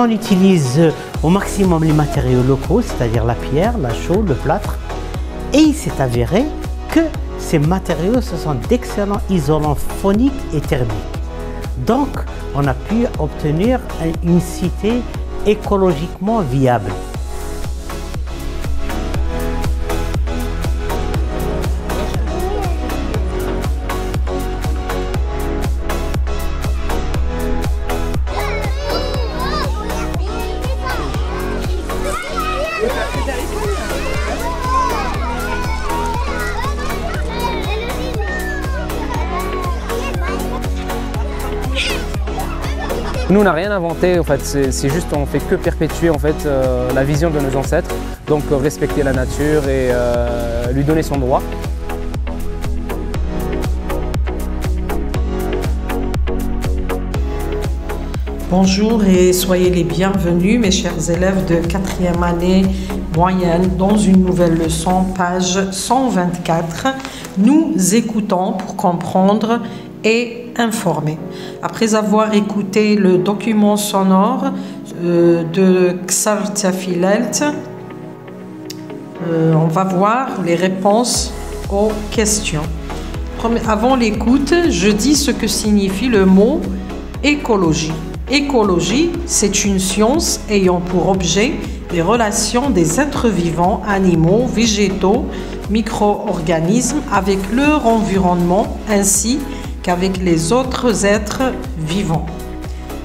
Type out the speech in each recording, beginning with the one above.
on utilise au maximum les matériaux locaux, c'est-à-dire la pierre, la chaux, le plâtre. Et il s'est avéré que ces matériaux, ce sont d'excellents isolants phoniques et thermiques. Donc, on a pu obtenir une cité écologiquement viable. Nous, on n'a rien inventé, en fait, c'est juste, on fait que perpétuer en fait, la vision de nos ancêtres, donc respecter la nature et lui donner son droit. Bonjour et soyez les bienvenus mes chers élèves de 4e année moyenne dans une nouvelle leçon, page 124. Nous écoutons pour comprendre et informer. Après avoir écouté le document sonore de Ksar Tafilalt, on va voir les réponses aux questions. Avant l'écoute, je dis ce que signifie le mot écologie. Écologie, c'est une science ayant pour objet les relations des êtres vivants, animaux, végétaux, micro-organismes avec leur environnement ainsi qu'avec les autres êtres vivants.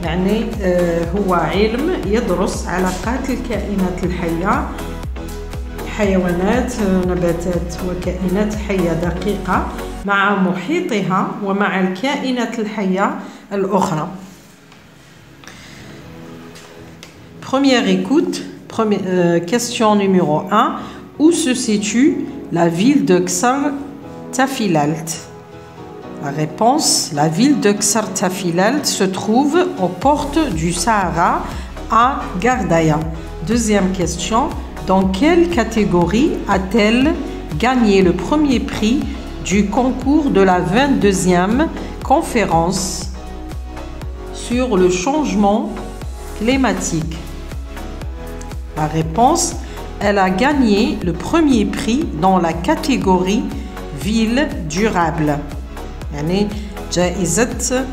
يعني هو علم يدرس علاقات الكائنات الحية، حيوانات، نباتات وكائنات حية دقيقة مع محيطها ومع الكائنات الحية الأخرى. Première écoute, question numéro 1. Où se situe la ville de Ksar Tafilalt? La réponse, la ville de Ksar Tafilalt se trouve aux portes du Sahara à Gardaya. Deuxième question, dans quelle catégorie a-t-elle gagné le premier prix du concours de la 22e conférence sur le changement climatique? La réponse, elle a gagné le premier prix dans la catégorie ville durable. يعني جائزة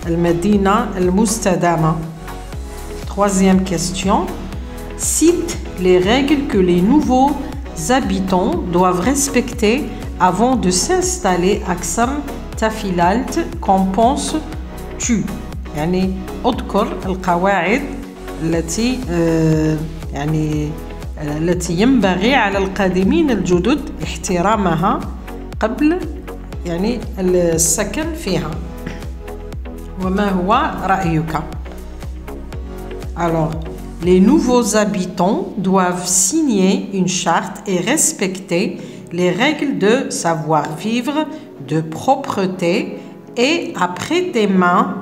المدينة المستدامة. Troisième question. Cite les règles que les nouveaux habitants doivent respecter avant de s'installer à Ksar Tafilalt. Qu'en penses-tu? يعني اذكر القواعد التي ينبغي على القادمين الجدد احترامها قبل السكن فيها. وما هو رأيك؟ Alors, les nouveaux habitants doivent signer une charte et respecter les règles de savoir-vivre, de propreté et à prêter main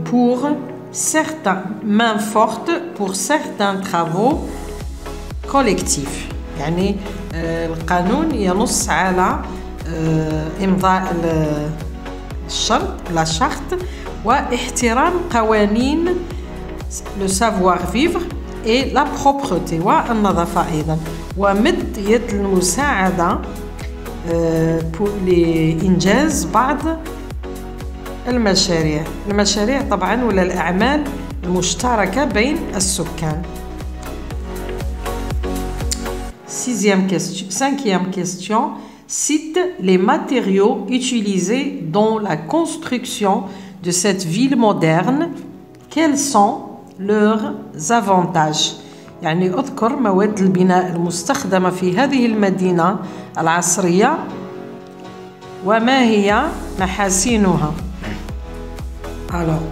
pour certains, main forte pour certains travaux collectifs. يعني القانون ينص على إمضاء الشرط لا شرط واحترام قوانين le savoir-vivre et la propreté والنظافة أيضا ومد يد المساعدة لإنجاز بعض المشاريع طبعا ولا الأعمال المشتركة بين السكان. Cinquième question. Cite les matériaux utilisés dans la construction de cette ville moderne. Quels sont leurs avantages؟ يعني أذكر مواد البناء المستخدمة في هذه المدينة العصرية وما هي محاسنها. Alors,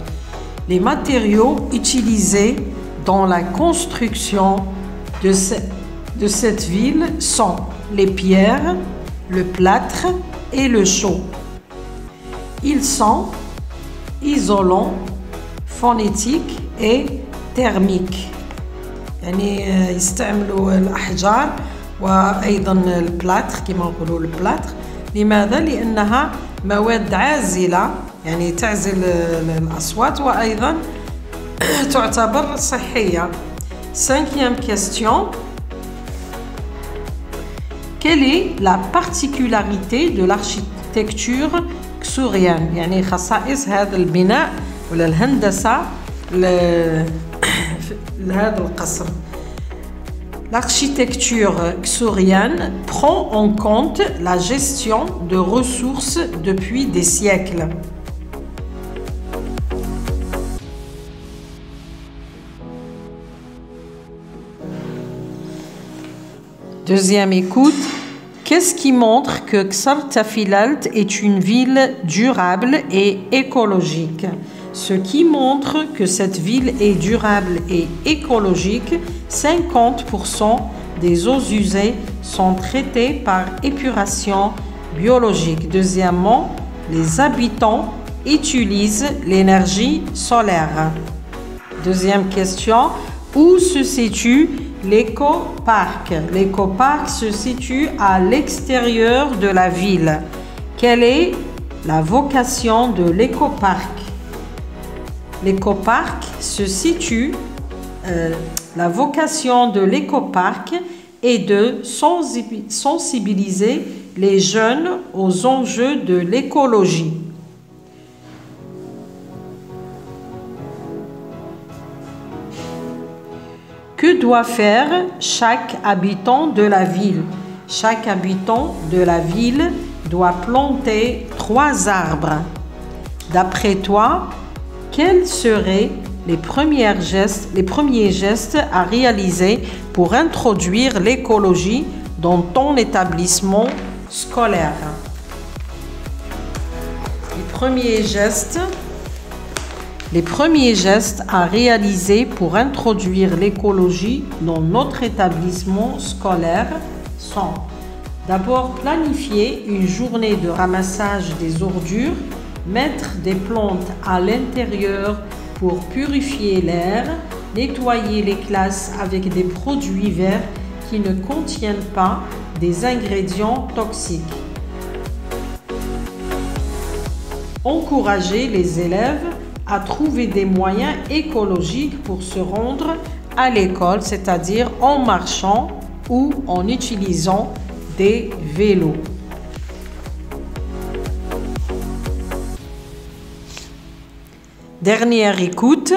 les matériaux utilisés dans la construction de cette ville sont les pierres, le plâtre et le chaux. Ils sont isolants, phonétiques et thermiques. يعني يستعملوا الأحجار وأيضا البلاتر كما نقولوا البلاتر. لماذا؟ لأنها مواد عازلة يعني تعزل الأصوات وأيضا تعتبر صحية. Cinquième question. Quelle est la particularité de l'architecture كسوريان؟ يعني خصائص هذا البناء ولا الهندسة لهذا القصر. L'architecture ksouriane prend en compte la gestion de ressources depuis des siècles. Deuxième écoute. Qu'est-ce qui montre que Ksar Tafilalt est une ville durable et écologique? Ce qui montre que cette ville est durable et écologique, 50% des eaux usées sont traitées par épuration biologique. Deuxièmement, les habitants utilisent l'énergie solaire. Deuxième question, où se situe l'éco-parc? L'éco-parc se situe à l'extérieur de la ville. Quelle est la vocation de l'éco-parc? L'éco-parc se situe, la vocation de l'éco-parc est de sensibiliser les jeunes aux enjeux de l'écologie. Que doit faire chaque habitant de la ville? Chaque habitant de la ville doit planter 3 arbres. D'après toi, quels seraient les premiers gestes à réaliser pour introduire l'écologie dans ton établissement scolaire? Les premiers gestes à réaliser pour introduire l'écologie dans notre établissement scolaire sont d'abord planifier une journée de ramassage des ordures, mettre des plantes à l'intérieur pour purifier l'air, nettoyer les classes avec des produits verts qui ne contiennent pas des ingrédients toxiques. Encourager les élèves à trouver des moyens écologiques pour se rendre à l'école, c'est-à-dire en marchant ou en utilisant des vélos. Dernière écoute.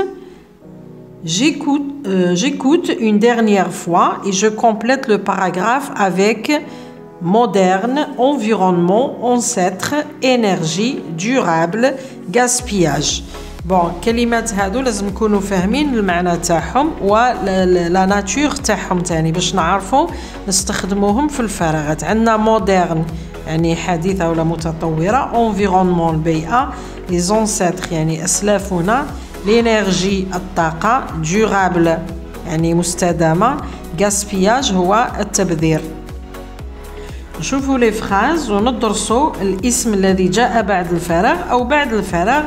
J'écoute une dernière fois et je complète le paragraphe avec moderne, environnement, ancêtre, énergie, durable, gaspillage. بون كلمات هادو لازم نكونوا فاهمين المعنى تاعهم ولا ناتور تاعهم تاني باش نعرفوا نستخدموهم في الفراغات. عندنا مودرن يعني حديثة ولا متطورة، environnement البيئة، les ancêtres يعني أسلافنا، l'énergie الطاقة، durable يعني مستدامة، gaspillage هو التبذير. نشوفوا لي فراز وندرسوا الاسم الذي جاء بعد الفراغ أو بعد الفراغ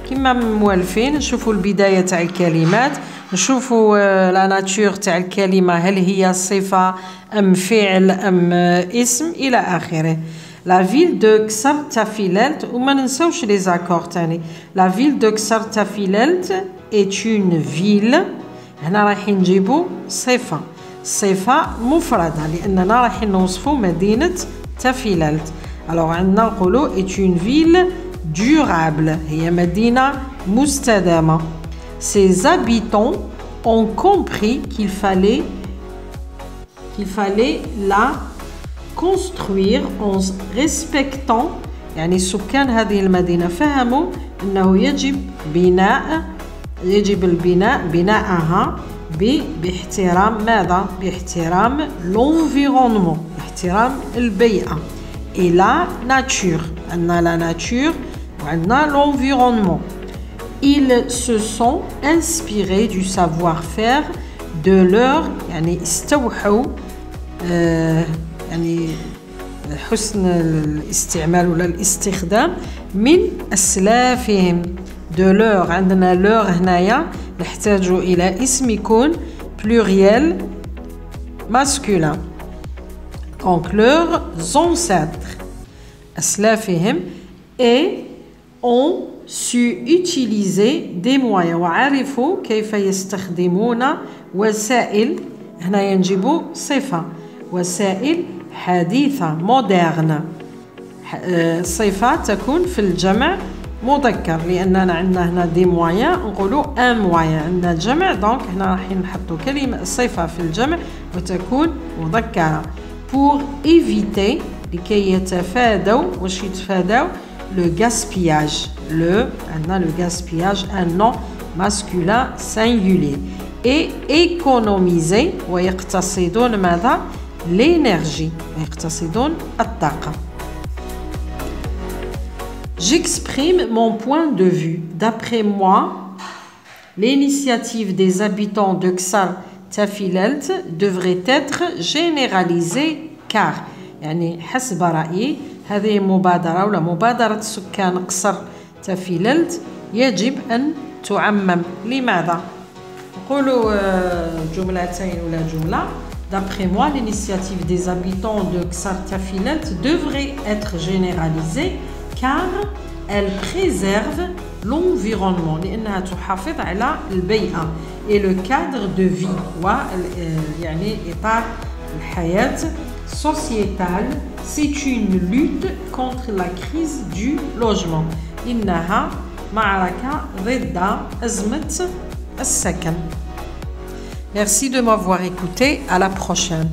كما موالفين. نشوفوا البداية تاع الكلمات، نشوفوا لا ناتور تاع الكلمة، هل هي صفة أم فعل أم اسم إلى آخره. لا فيل دو كسر تافيلالت، وما ننساوش لي زاكور تاني. لا فيل دو كسر تافيلالت est une ville. هنا رايحين نجيبوا صفة مفردة لأننا رايحين نوصفوا مدينة تافيلالت. alors عندنا نقولوا est une ville durable، هي مدينة مستدامة. Ses habitants ont compris qu'il fallait la construire en respectant، يعني سكان هذه المدينة فهموا أنه يجب البناء بناءها باحترام ماذا؟ باحترام l'environnement، باحترام البيئة. et la nature، عندنا la nature وعندنا l'environnement. Ils se sont inspirés du savoir-faire de leur، يعني استوحوا يعني حسن الاستعمال ولا الاستخدام من أسلافهم. de leur، عندنا leur هنايا نحتاج إلى اسم يكون pluriel masculin. donc leurs ancêtres أسلافهم et ont su utiliser des moyens وعرفوا كيف يستخدمون وسائل هنا نجيبوا صفة وسائل حديثة moderne صفة تكون في الجمع مذكر لأننا عندنا هنا دي مويان نقولوا ان مويان عندنا جمع دونك هنا راح نحطوا كلمة صفة في الجمع وتكون مذكرة pour éviter لكي يتفادوا واش يتفادوا le gaspillage عندنا le gaspillage un nom masculin singulier et économiser ويقتصدون ماذا l'énergie ويقتصدون الطاقة. J'exprime mon point de vue. D'après moi, l'initiative des habitants de Ksar Tafilalt devrait être généralisée car يعني حسب رأيي هذه مبادرة ولا مبادرة سكان قصر تافيلالت يجب أن تعمم. لماذا؟ نقولوا جملتين ولا جملة. D'après moi, l'initiative des habitants de Ksar Tafilalt devrait être généralisée car elle préserve l'environnement لأنها تحافظ على البيئة et le cadre de vie يعني إطار الحياة sociétale. C'est une lutte contre la crise du logement. إنها معركة ضد أزمة السكن. Merci de m'avoir écouté. À la prochaine.